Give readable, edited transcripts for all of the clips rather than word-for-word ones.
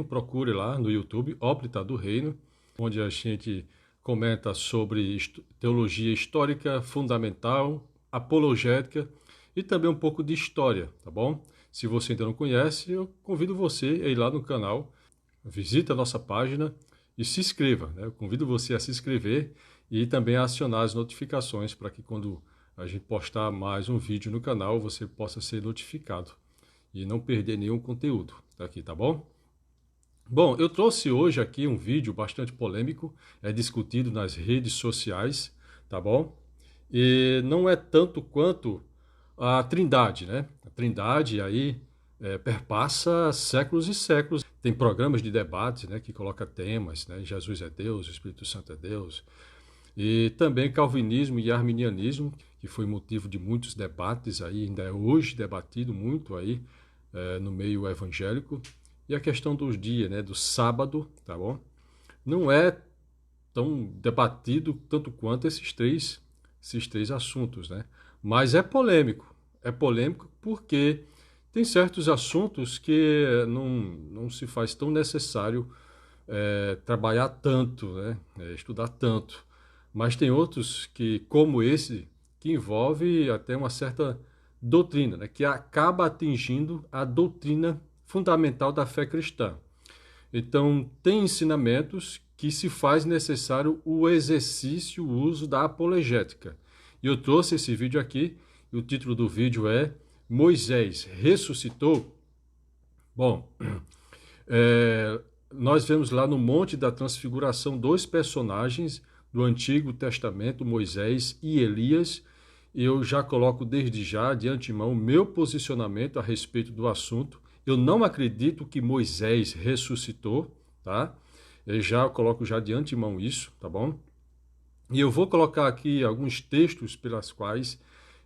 Procure lá no YouTube, Óptica do Reino, onde a gente comenta sobre teologia histórica fundamental, apologética e também um pouco de história, tá bom? Se você ainda não conhece, eu convido você a ir lá no canal, visita a nossa página e se inscreva, né? Eu convido você a se inscrever e também a acionar as notificações para que quando a gente postar mais um vídeo no canal, você possa ser notificado e não perder nenhum conteúdo aqui, tá bom? Bom, eu trouxe hoje aqui um vídeo bastante polêmico, é discutido nas redes sociais, tá bom? E não é tanto quanto a Trindade, né? A Trindade aí perpassa séculos e séculos. Tem programas de debate, né, que coloca temas, né? Jesus é Deus, o Espírito Santo é Deus. E também calvinismo e arminianismo, que foi motivo de muitos debates aí, ainda é hoje debatido muito aí no meio evangélico. E a questão dos dias, né, do sábado, tá bom? Não é tão debatido tanto quanto esses três assuntos, né? Mas é polêmico. É polêmico porque tem certos assuntos que não se faz tão necessário trabalhar tanto, né? Estudar tanto. Mas tem outros que, como esse, que envolve até uma certa doutrina, né? Que acaba atingindo a doutrina fundamental da fé cristã. Então, tem ensinamentos que se faz necessário o exercício, o uso da apologética. E eu trouxe esse vídeo aqui, e o título do vídeo é Moisés ressuscitou? Bom, nós vemos lá no Monte da Transfiguração dois personagens do Antigo Testamento, Moisés e Elias. Eu já coloco desde já, de antemão, meu posicionamento a respeito do assunto. Eu não acredito que Moisés ressuscitou, tá? Eu já coloco já de antemão isso, tá bom? E eu vou colocar aqui alguns textos pelas quais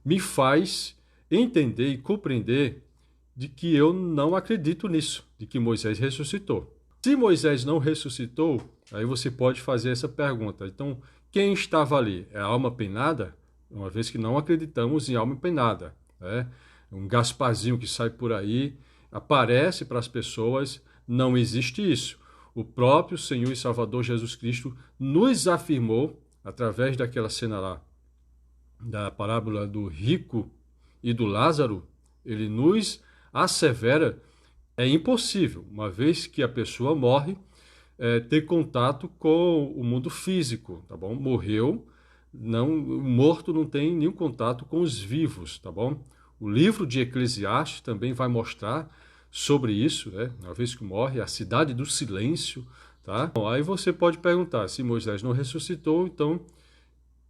me faz entender e compreender de que eu não acredito nisso, de que Moisés ressuscitou. Se Moisés não ressuscitou, aí você pode fazer essa pergunta. Então, quem estava ali? É a alma penada? Uma vez que não acreditamos em alma penada, né? Um Gasparzinho que sai por aí, aparece para as pessoas, não existe isso. O próprio Senhor e Salvador Jesus Cristo nos afirmou, através daquela cena lá, da parábola do rico e do Lázaro, ele nos assevera, é impossível, uma vez que a pessoa morre, ter contato com o mundo físico, tá bom? Morreu, não, o morto não tem nenhum contato com os vivos, tá bom? O livro de Eclesiastes também vai mostrar sobre isso, né? Uma vez que morre, a cidade do silêncio, tá? Bom, aí você pode perguntar, se Moisés não ressuscitou, então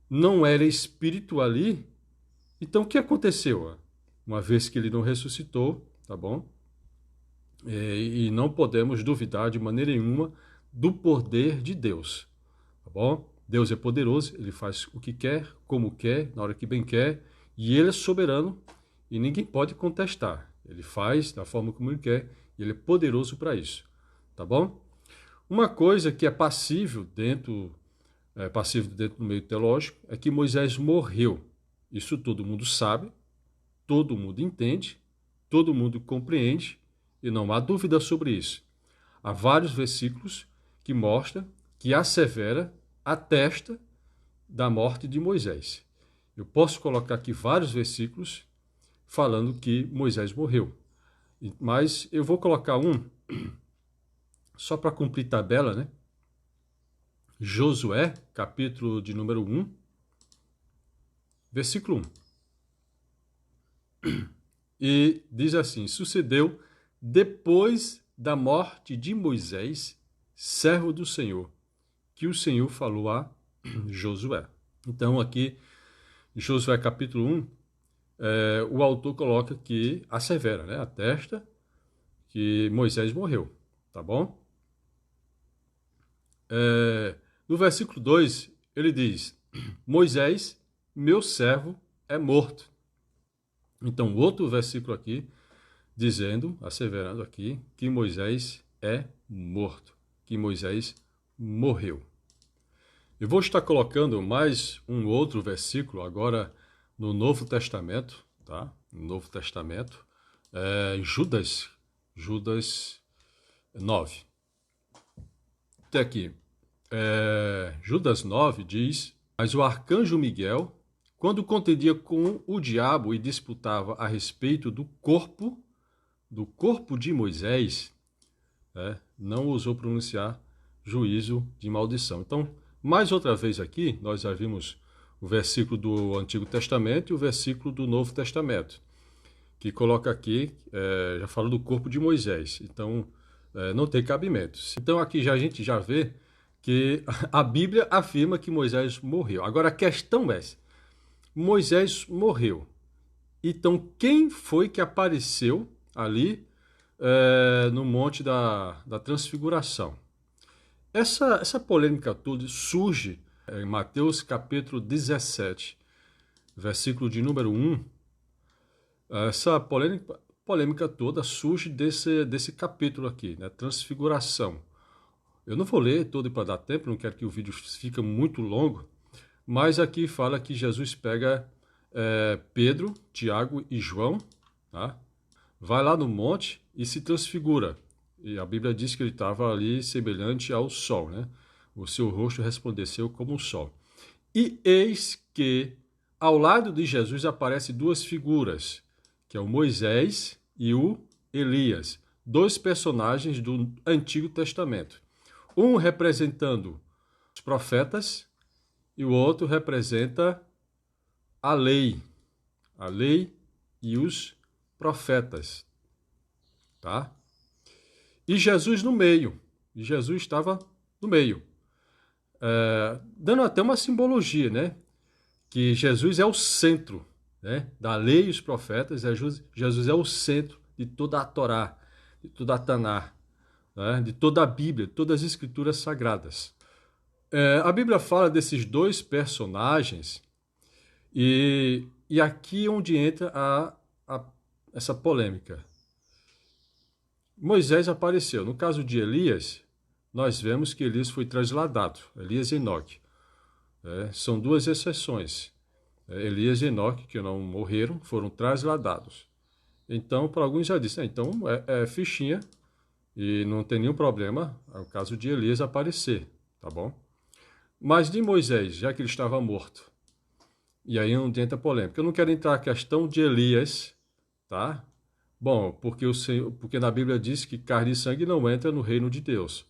não era espírito ali? Então o que aconteceu? Uma vez que ele não ressuscitou, tá bom? E não podemos duvidar de maneira nenhuma do poder de Deus, tá bom? Deus é poderoso, ele faz o que quer, como quer, na hora que bem quer, e ele é soberano e ninguém pode contestar. Ele faz da forma como ele quer e ele é poderoso para isso, tá bom? Uma coisa que é passível dentro do meio teológico é que Moisés morreu. Isso todo mundo sabe, todo mundo entende, todo mundo compreende e não há dúvida sobre isso. Há vários versículos que mostram, que assevera, atesta da morte de Moisés. Eu posso colocar aqui vários versículos falando que Moisés morreu. Mas eu vou colocar um, só para cumprir tabela, né? Josué, capítulo de número 1, versículo 1. E diz assim: sucedeu depois da morte de Moisés, servo do Senhor, que o Senhor falou a Josué. Então aqui, em Josué capítulo 1, o autor coloca que assevera, né? Atesta que Moisés morreu, tá bom? No versículo 2, ele diz: Moisés, meu servo, é morto. Então, outro versículo aqui, dizendo, asseverando aqui, que Moisés é morto, que Moisés morreu. Eu vou estar colocando mais um outro versículo agora no Novo Testamento, tá? No Novo Testamento, Judas 9. Até aqui. Judas 9 diz: Mas o arcanjo Miguel, quando contendia com o diabo e disputava a respeito do corpo de Moisés, não ousou pronunciar juízo de maldição. Então, mais outra vez aqui, nós já vimos o versículo do Antigo Testamento e o versículo do Novo Testamento, que coloca aqui, já fala do corpo de Moisés. Então, não tem cabimento. Então, aqui a gente já vê que a Bíblia afirma que Moisés morreu. Agora, a questão é, Moisés morreu. Então, quem foi que apareceu ali no Monte da Transfiguração? Essa polêmica toda surge em Mateus capítulo 17, versículo de número 1. Essa polêmica toda surge desse capítulo aqui, né? Transfiguração. Eu não vou ler todo para dar tempo, não quero que o vídeo fique muito longo, mas aqui fala que Jesus pega Pedro, Tiago e João, tá? Vai lá no monte e se transfigura. E a Bíblia diz que ele estava ali semelhante ao sol, né? O seu rosto resplandeceu como o sol. E eis que ao lado de Jesus aparecem duas figuras, que é o Moisés e o Elias, dois personagens do Antigo Testamento. Um representando os profetas e o outro representa a lei e os profetas, tá? E Jesus no meio, Jesus estava no meio, dando até uma simbologia, né? Que Jesus é o centro, né? Da lei e os profetas, Jesus é o centro de toda a Torá, de toda a Taná, né? De toda a Bíblia, de todas as escrituras sagradas. A Bíblia fala desses dois personagens e aqui é onde entra essa polêmica. Moisés apareceu. No caso de Elias, nós vemos que Elias foi trasladado, Elias e Enoque. São duas exceções. Elias e Enoque, que não morreram, foram trasladados. Então, para alguns já dizem, então é fichinha e não tem nenhum problema o caso de Elias aparecer, tá bom? Mas de Moisés, já que ele estava morto, e aí não entra polêmica. Eu não quero entrar na questão de Elias, tá? Bom, porque na Bíblia diz que carne e sangue não entra no reino de Deus.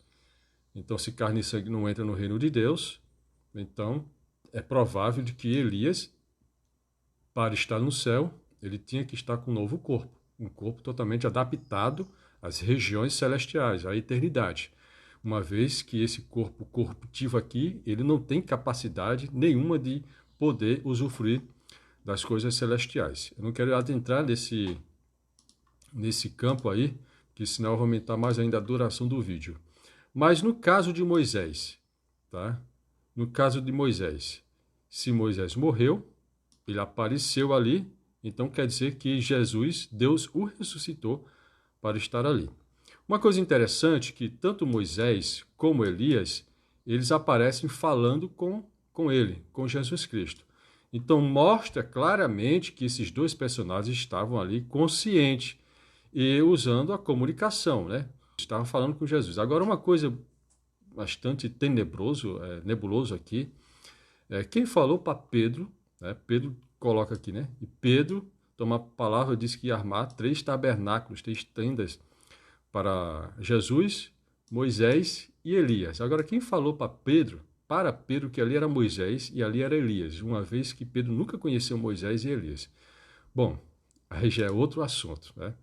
Então, se carne e sangue não entra no reino de Deus, então é provável de que Elias, para estar no céu, ele tinha que estar com um novo corpo. Um corpo totalmente adaptado às regiões celestiais, à eternidade. Uma vez que esse corpo corruptivo aqui, ele não tem capacidade nenhuma de poder usufruir das coisas celestiais. Eu não quero adentrar nesse campo aí, que senão eu vou aumentar mais ainda a duração do vídeo. Mas no caso de Moisés, tá? No caso de Moisés, se Moisés morreu, ele apareceu ali, então quer dizer que Jesus, Deus o ressuscitou para estar ali. Uma coisa interessante é que tanto Moisés como Elias, eles aparecem falando com ele, com Jesus Cristo. Então mostra claramente que esses dois personagens estavam ali conscientes e usando a comunicação, né? Estavam falando com Jesus. Agora, uma coisa bastante nebuloso aqui, quem falou para Pedro, né? Pedro coloca aqui, né? E Pedro toma a palavra, diz que ia armar 3 tabernáculos, 3 tendas para Jesus, Moisés e Elias. Agora, quem falou para Pedro que ali era Moisés e ali era Elias, uma vez que Pedro nunca conheceu Moisés e Elias. Bom, aí já é outro assunto, né?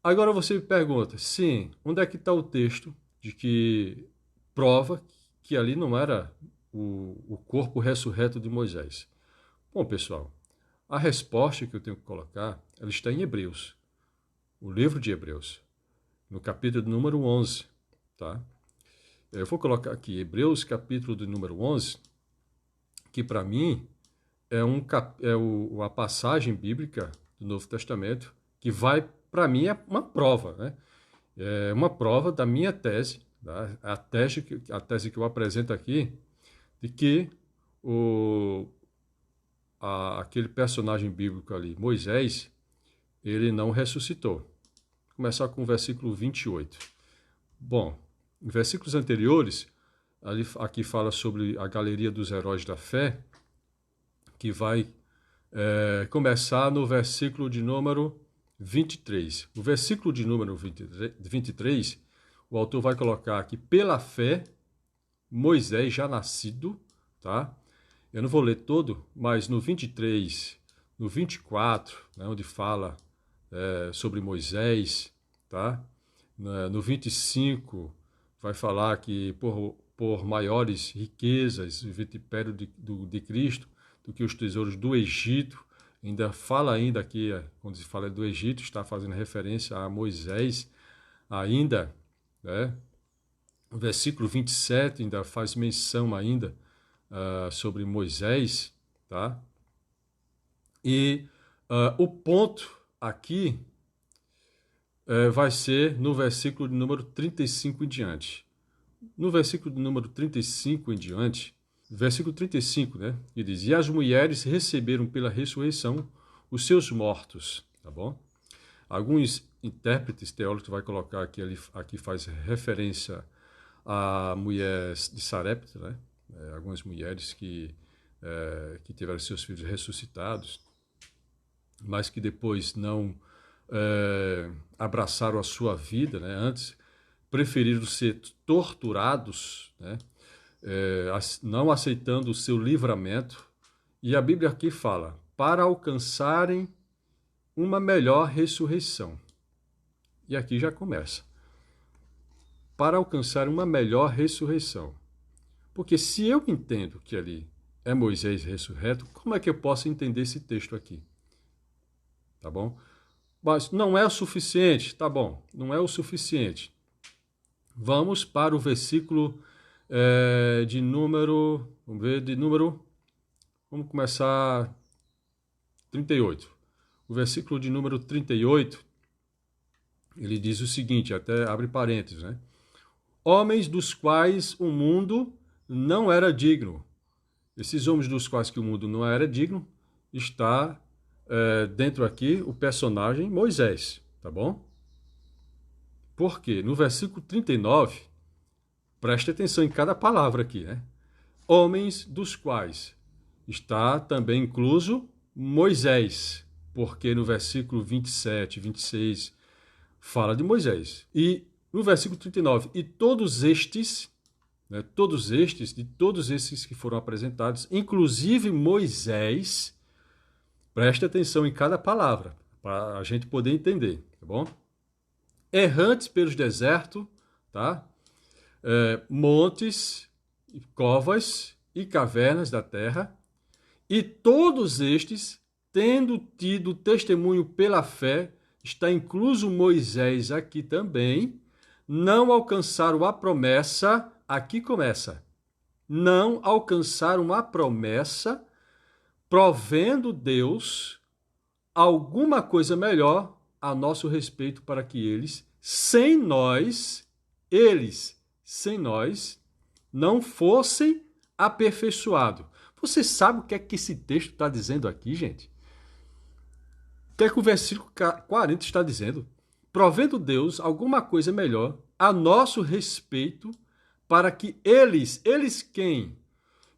Agora você me pergunta, sim, onde é que está o texto de que prova que ali não era o corpo ressurreto de Moisés? Bom, pessoal, a resposta que eu tenho que colocar, ela está em Hebreus, o livro de Hebreus, no capítulo número 11, tá? Eu vou colocar aqui Hebreus, capítulo de número 11, que para mim é a passagem bíblica do Novo Testamento que vai, para mim, é uma prova, né? É uma prova da minha tese, tá? A tese que eu apresento aqui, de que aquele personagem bíblico ali, Moisés, ele não ressuscitou. Vou começar com o versículo 28. Bom, Em versículos anteriores, aqui fala sobre a galeria dos heróis da fé, que vai começar no versículo de número 23. O versículo de número 23, o autor vai colocar aqui, pela fé, Moisés já nascido, tá? Eu não vou ler todo, mas no 23, no 24, né, onde fala sobre Moisés, tá? No 25, vai falar que por maiores riquezas, o vitupério de Cristo, do que os tesouros do Egito. Ainda fala aqui, quando se fala do Egito, está fazendo referência a Moisés ainda, né? O versículo 27 ainda faz menção ainda sobre Moisés, tá? E o ponto aqui vai ser no versículo de número 35 em diante. No versículo de número 35 em diante, versículo 35, né? Que diz, e as mulheres receberam pela ressurreição os seus mortos, tá bom? Alguns intérpretes teólogos vai colocar aqui faz referência a mulher de Sarepta, né? Algumas mulheres que tiveram seus filhos ressuscitados, mas que depois não abraçaram a sua vida, né? Antes preferiram ser torturados, né? Não aceitando o seu livramento. E a Bíblia aqui fala, para alcançarem uma melhor ressurreição. E aqui já começa. Para alcançar uma melhor ressurreição. Porque se eu entendo que ali é Moisés ressurreto, como é que eu posso entender esse texto aqui? Tá bom? Mas não é o suficiente, tá bom, não é o suficiente. Vamos para o versículo de número, vamos começar 38. O versículo de número 38, ele diz o seguinte, até abre parênteses, né? Homens dos quais o mundo não era digno. Esses homens dos quais que o mundo não era digno, está dentro aqui o personagem Moisés, tá bom? Por quê? No versículo 39, preste atenção em cada palavra aqui, né? Homens dos quais está também incluso Moisés, porque no versículo 27, 26 fala de Moisés. E no versículo 39, e todos estes, né, de todos esses que foram apresentados, inclusive Moisés, preste atenção em cada palavra, para a gente poder entender, tá bom? Errantes pelos desertos, tá? Montes, covas e cavernas da terra, e todos estes, tendo tido testemunho pela fé, está incluso Moisés aqui também, não alcançaram a promessa, aqui começa, não alcançaram a promessa, provendo Deus alguma coisa melhor a nosso respeito para que eles, sem nós, não fossem aperfeiçoados. Você sabe o que é que esse texto está dizendo aqui, gente? O que é que o versículo 40 está dizendo? Provendo Deus alguma coisa melhor a nosso respeito para que eles quem?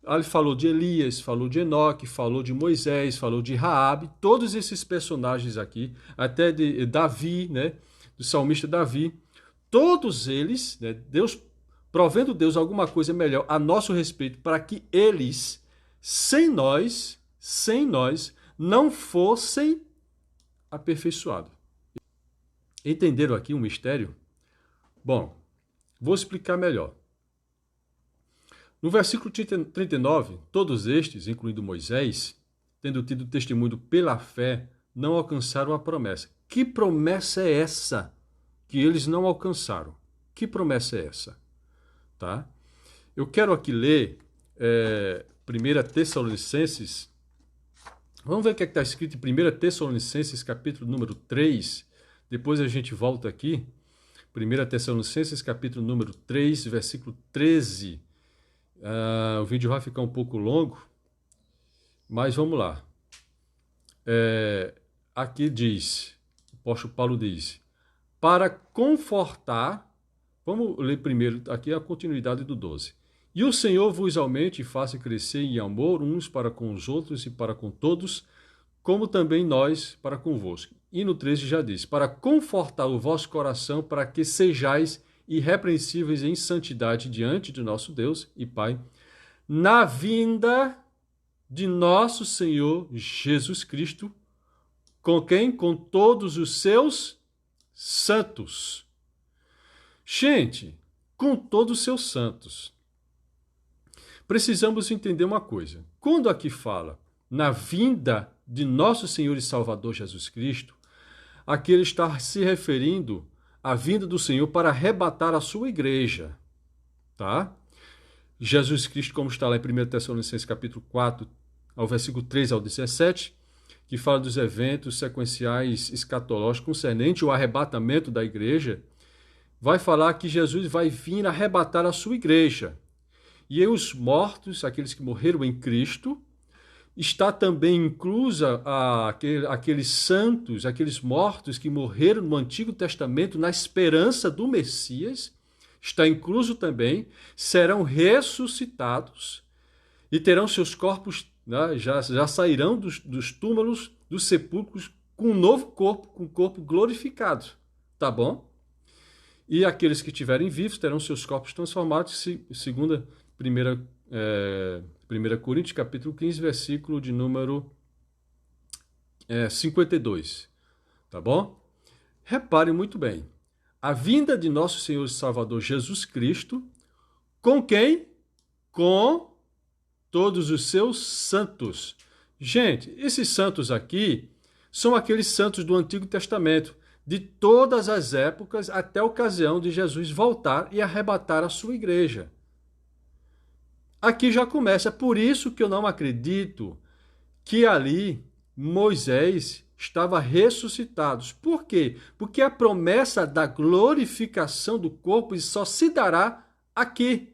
Ele falou de Elias, falou de Enoque, falou de Moisés, falou de Raabe, todos esses personagens aqui, até de Davi, né, do salmista Davi, todos eles, né, provendo Deus alguma coisa melhor a nosso respeito para que eles, sem nós, não fossem aperfeiçoados. Entenderam aqui o mistério? Bom, vou explicar melhor. No versículo 39, todos estes, incluindo Moisés, tendo tido testemunho pela fé, não alcançaram a promessa. Que promessa é essa que eles não alcançaram? Que promessa é essa? Tá? Eu quero aqui ler 1 Tessalonicenses. Vamos ver o que está escrito em 1 Tessalonicenses, capítulo número 3. Depois a gente volta aqui. 1 Tessalonicenses, capítulo número 3, versículo 13. O vídeo vai ficar um pouco longo, mas vamos lá. Aqui diz, o apóstolo Paulo diz, para confortar Vamos ler primeiro aqui a continuidade do 12. E o Senhor vos aumente e faça crescer em amor uns para com os outros e para com todos, como também nós para convosco. E no 13 já diz, para confortar o vosso coração, para que sejais irrepreensíveis em santidade diante de nosso Deus e Pai, na vinda de nosso Senhor Jesus Cristo, com quem? Com todos os seus santos. Gente, com todos os seus santos. Precisamos entender uma coisa. Quando aqui fala na vinda de nosso Senhor e Salvador Jesus Cristo, aqui ele está se referindo à vinda do Senhor para arrebatar a sua igreja, tá? Jesus Cristo, como está lá em 1 Tessalonicenses capítulo 4, ao versículo 13 ao 17, que fala dos eventos sequenciais escatológicos concernente ao arrebatamento da igreja, vai falar que Jesus vai vir arrebatar a sua igreja. E aí os mortos, aqueles que morreram em Cristo, está também inclusa aqueles santos, aqueles mortos que morreram no Antigo Testamento na esperança do Messias, está incluso também, serão ressuscitados e terão seus corpos, né, já sairão dos túmulos, dos sepulcros, com um novo corpo, com um corpo glorificado. Tá bom? E aqueles que estiverem vivos terão seus corpos transformados, segundo 1 Coríntios, capítulo 15, versículo de número 52. Tá bom? Reparem muito bem. A vinda de nosso Senhor e Salvador Jesus Cristo, com quem? Com todos os seus santos. Gente, esses santos aqui são aqueles santos do Antigo Testamento, de todas as épocas até a ocasião de Jesus voltar e arrebatar a sua igreja. Aqui já começa, por isso que eu não acredito que ali Moisés estava ressuscitado. Por quê? Porque a promessa da glorificação do corpo só se dará aqui,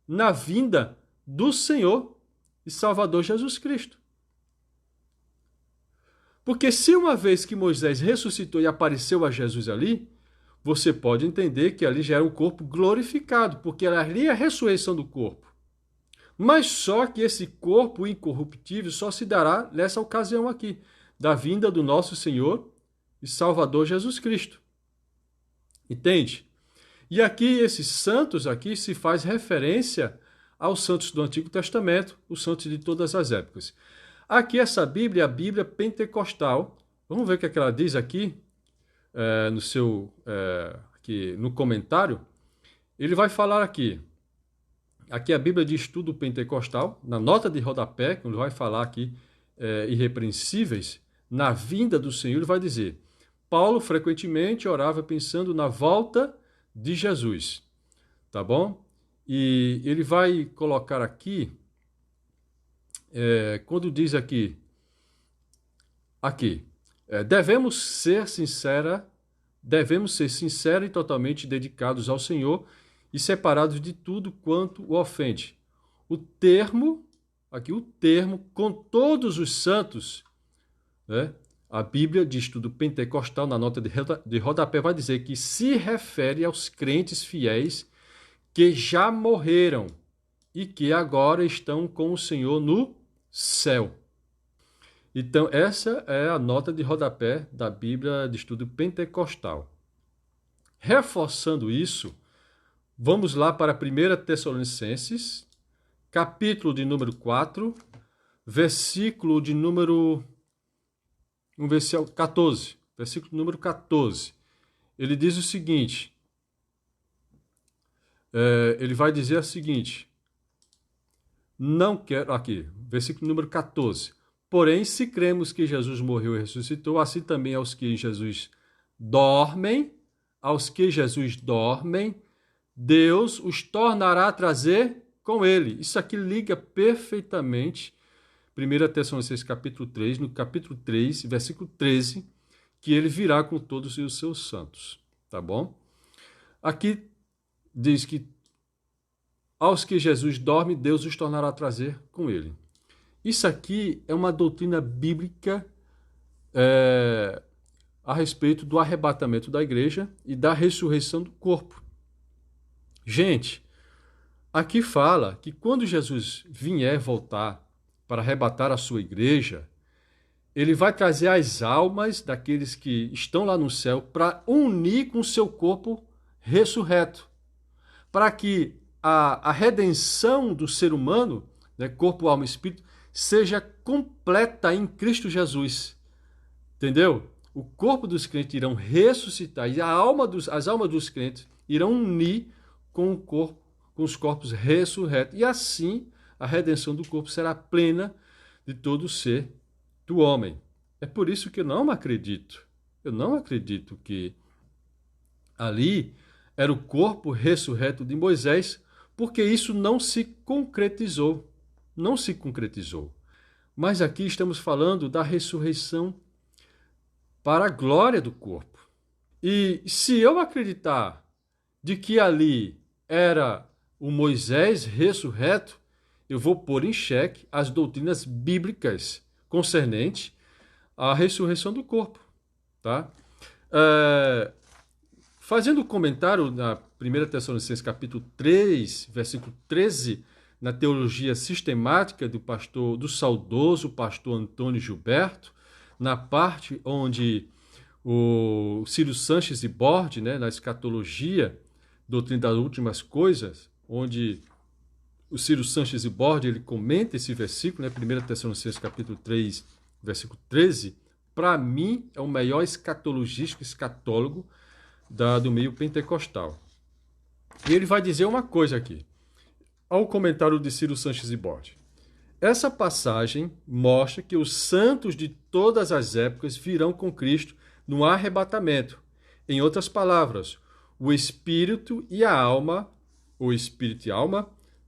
na vinda do Senhor e Salvador Jesus Cristo. Porque se uma vez que Moisés ressuscitou e apareceu a Jesus ali, você pode entender que ali já era um corpo glorificado, porque ali é a ressurreição do corpo. Mas só que esse corpo incorruptível só se dará nessa ocasião aqui, da vinda do nosso Senhor e Salvador Jesus Cristo. Entende? E aqui, esses santos aqui, se faz referência aos santos do Antigo Testamento, os santos de todas as épocas. Aqui essa Bíblia é a Bíblia pentecostal. Vamos ver o que é que ela diz aqui, aqui no comentário. Ele vai falar aqui. Aqui é a Bíblia de Estudo Pentecostal, na nota de rodapé, quando vai falar aqui irrepreensíveis, na vinda do Senhor, ele vai dizer: Paulo frequentemente orava pensando na volta de Jesus. Tá bom? E ele vai colocar aqui, quando diz aqui, devemos ser sinceros e totalmente dedicados ao Senhor e separados de tudo quanto o ofende. O termo, com todos os santos, né? A Bíblia de Estudo Pentecostal, na nota de rodapé, vai dizer que se refere aos crentes fiéis que já morreram e que agora estão com o Senhor no céu. Então, essa é a nota de rodapé da Bíblia de Estudo Pentecostal. Reforçando isso, vamos lá para 1 Tessalonicenses, capítulo de número 4, versículo de número 14. Versículo número 14. Ele diz o seguinte, ele vai dizer o seguinte, versículo número 14. Porém, se cremos que Jesus morreu e ressuscitou, assim também aos que Jesus dormem, Deus os tornará a trazer com ele. Isso aqui liga perfeitamente 1 Tessalonicenses capítulo 3, no capítulo 3, versículo 13, que ele virá com todos os seus santos. Tá bom? Aqui diz que aos que Jesus dorme, Deus os tornará a trazer com ele. Isso aqui é uma doutrina bíblica a respeito do arrebatamento da igreja e da ressurreição do corpo. Gente, aqui fala que quando Jesus vier voltar para arrebatar a sua igreja, ele vai trazer as almas daqueles que estão lá no céu para unir com o seu corpo ressurreto, para que a redenção do ser humano, né, corpo, alma e espírito, seja completa em Cristo Jesus. Entendeu? O corpo dos crentes irão ressuscitar e as almas dos crentes irão unir com o corpo, com os corpos ressurretos. E assim a redenção do corpo será plena de todo o ser do homem. É por isso que eu não acredito. Eu não acredito que ali era o corpo ressurreto de Moisés, porque isso não se concretizou. Não se concretizou. Mas aqui estamos falando da ressurreição para a glória do corpo. E se eu acreditar de que ali era o Moisés ressurreto, eu vou pôr em xeque as doutrinas bíblicas concernentes à ressurreição do corpo. Tá? Fazendo um comentário na 1 Tessalonicenses capítulo 3, versículo 13, na teologia sistemática do saudoso pastor Antônio Gilberto, na parte onde o Ciro Sanches e Borde, né, na escatologia, doutrina das últimas coisas, onde o Ciro Sanches e Borde, ele comenta esse versículo, né, 1 Tessalonicenses capítulo 3, versículo 13, para mim é o melhor escatólogo do meio pentecostal. E ele vai dizer uma coisa aqui, ao comentário de Ciro Sanches e Borde. Essa passagem mostra que os santos de todas as épocas virão com Cristo no arrebatamento. Em outras palavras, o espírito e a alma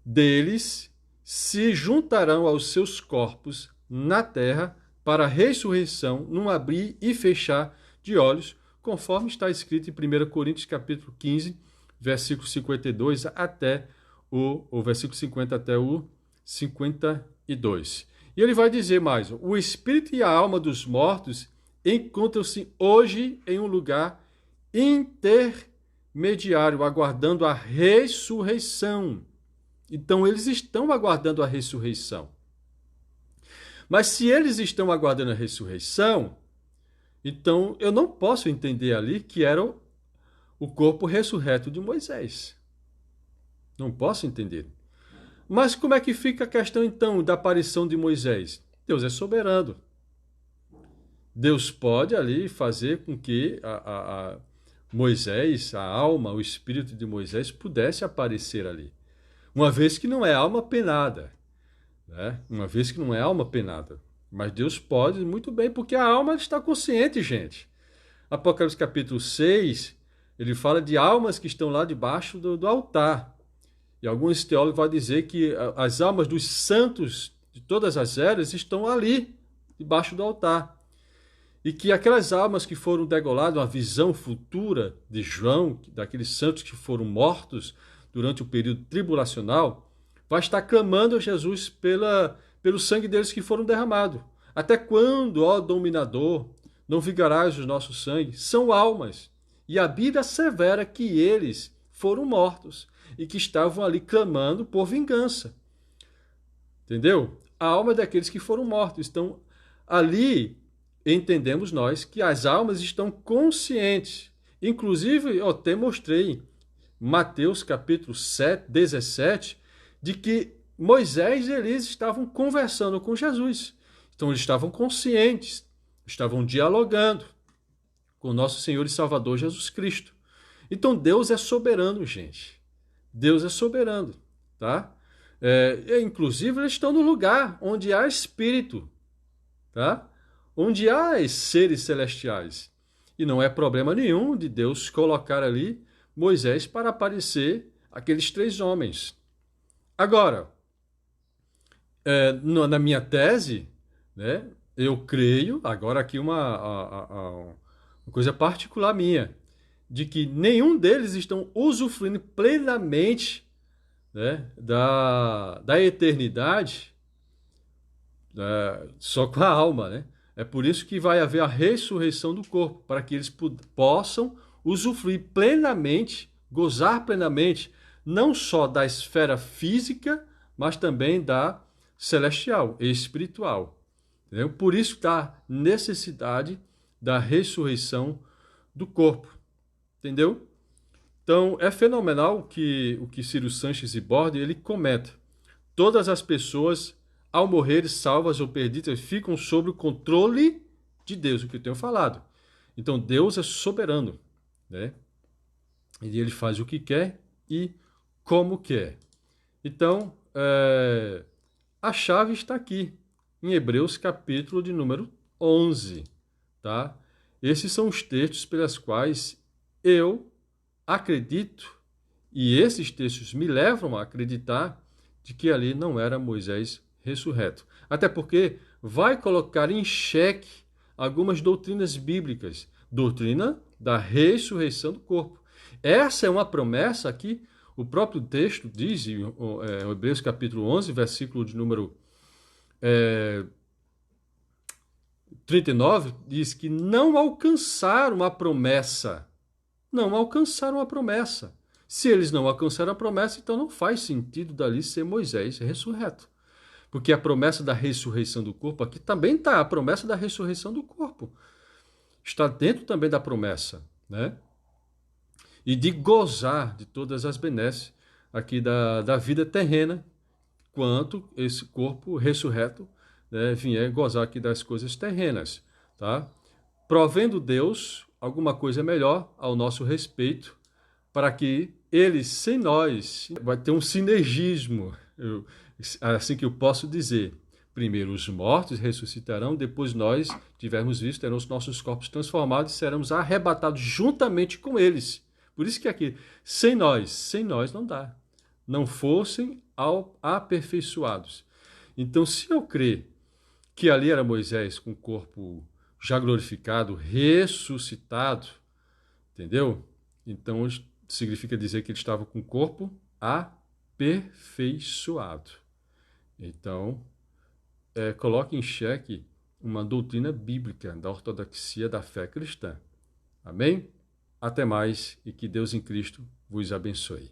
deles se juntarão aos seus corpos na terra para a ressurreição, num abrir e fechar de olhos, conforme está escrito em 1 Coríntios capítulo 15, versículo 52 até o versículo 50 até o 52. E ele vai dizer mais: o espírito e a alma dos mortos encontram-se hoje em um lugar intermediário, aguardando a ressurreição. Então, eles estão aguardando a ressurreição. Mas se eles estão aguardando a ressurreição, então eu não posso entender ali que era o corpo ressurreto de Moisés. Não posso entender. Mas como é que fica a questão, então, da aparição de Moisés? Deus é soberano. Deus pode ali fazer com que Moisés, a alma, o espírito de Moisés, pudesse aparecer ali. Uma vez que não é alma penada. Né? Uma vez que não é alma penada. Mas Deus pode muito bem, porque a alma está consciente, gente. Apocalipse capítulo 6, ele fala de almas que estão lá debaixo do altar. E alguns teólogos vão dizer que as almas dos santos de todas as eras estão ali, debaixo do altar. E que aquelas almas que foram degoladas, uma visão futura de João, daqueles santos que foram mortos durante o período tribulacional, vai estar clamando a Jesus pelo sangue deles que foram derramados. Até quando, ó dominador, não vingarás o nosso sangue? São almas. E a Bíblia assevera que eles foram mortos e que estavam ali clamando por vingança. Entendeu? A alma daqueles que foram mortos. Então, ali entendemos nós que as almas estão conscientes. Inclusive, eu até mostrei Mateus capítulo 7, 17, de que Moisés e Elias estavam conversando com Jesus. Então, eles estavam conscientes, estavam dialogando com o nosso Senhor e Salvador Jesus Cristo. Então, Deus é soberano, gente. Deus é soberano, tá? Inclusive, eles estão no lugar onde há espírito, tá? Onde há seres celestiais. E não é problema nenhum de Deus colocar ali Moisés para aparecer aqueles 3 homens. Agora, na minha tese, né, eu creio, agora aqui uma coisa particular minha, de que nenhum deles estão usufruindo plenamente, né, da eternidade, só com a alma, né? É por isso que vai haver a ressurreição do corpo, para que eles possam usufruir plenamente, gozar plenamente não só da esfera física, mas também da celestial, espiritual. Entendeu? Por isso da necessidade da ressurreição do corpo. Entendeu? Então, é fenomenal o que Ciro Sanches e Borde ele comenta. Todas as pessoas, ao morrer salvas ou perdidas, ficam sob o controle de Deus, o que eu tenho falado. Então, Deus é soberano, né? E ele faz o que quer e como quer. Então, a chave está aqui, em Hebreus capítulo de número 11. Tá? Esses são os textos pelos quais eu acredito, e esses textos me levam a acreditar de que ali não era Moisés ressurreto. Até porque vai colocar em xeque algumas doutrinas bíblicas. Doutrina da ressurreição do corpo. Essa é uma promessa que o próprio texto diz, em Hebreus capítulo 11, versículo de número 39, diz que não alcançaram a promessa. Não alcançaram a promessa. Se eles não alcançaram a promessa, então não faz sentido dali ser Moisés ressurreto. Porque a promessa da ressurreição do corpo, aqui também está a promessa da ressurreição do corpo. Está dentro também da promessa, né? E de gozar de todas as benesses aqui da vida terrena, quanto esse corpo ressurreto, né, vier gozar aqui das coisas terrenas, tá? Provendo Deus alguma coisa melhor ao nosso respeito, para que ele, sem nós, vai ter um sinergismo, assim que eu posso dizer. Primeiro os mortos ressuscitarão, depois nós, tivermos visto, teremos nossos corpos transformados e seremos arrebatados juntamente com eles. Por isso que aqui, sem nós não dá. Não fossem aperfeiçoados. Então, se eu crer que ali era Moisés com o corpo já glorificado, ressuscitado, entendeu? Então, significa dizer que ele estava com o corpo aperfeiçoado. Então, coloque em xeque uma doutrina bíblica da ortodoxia da fé cristã. Amém? Até mais e que Deus em Cristo vos abençoe.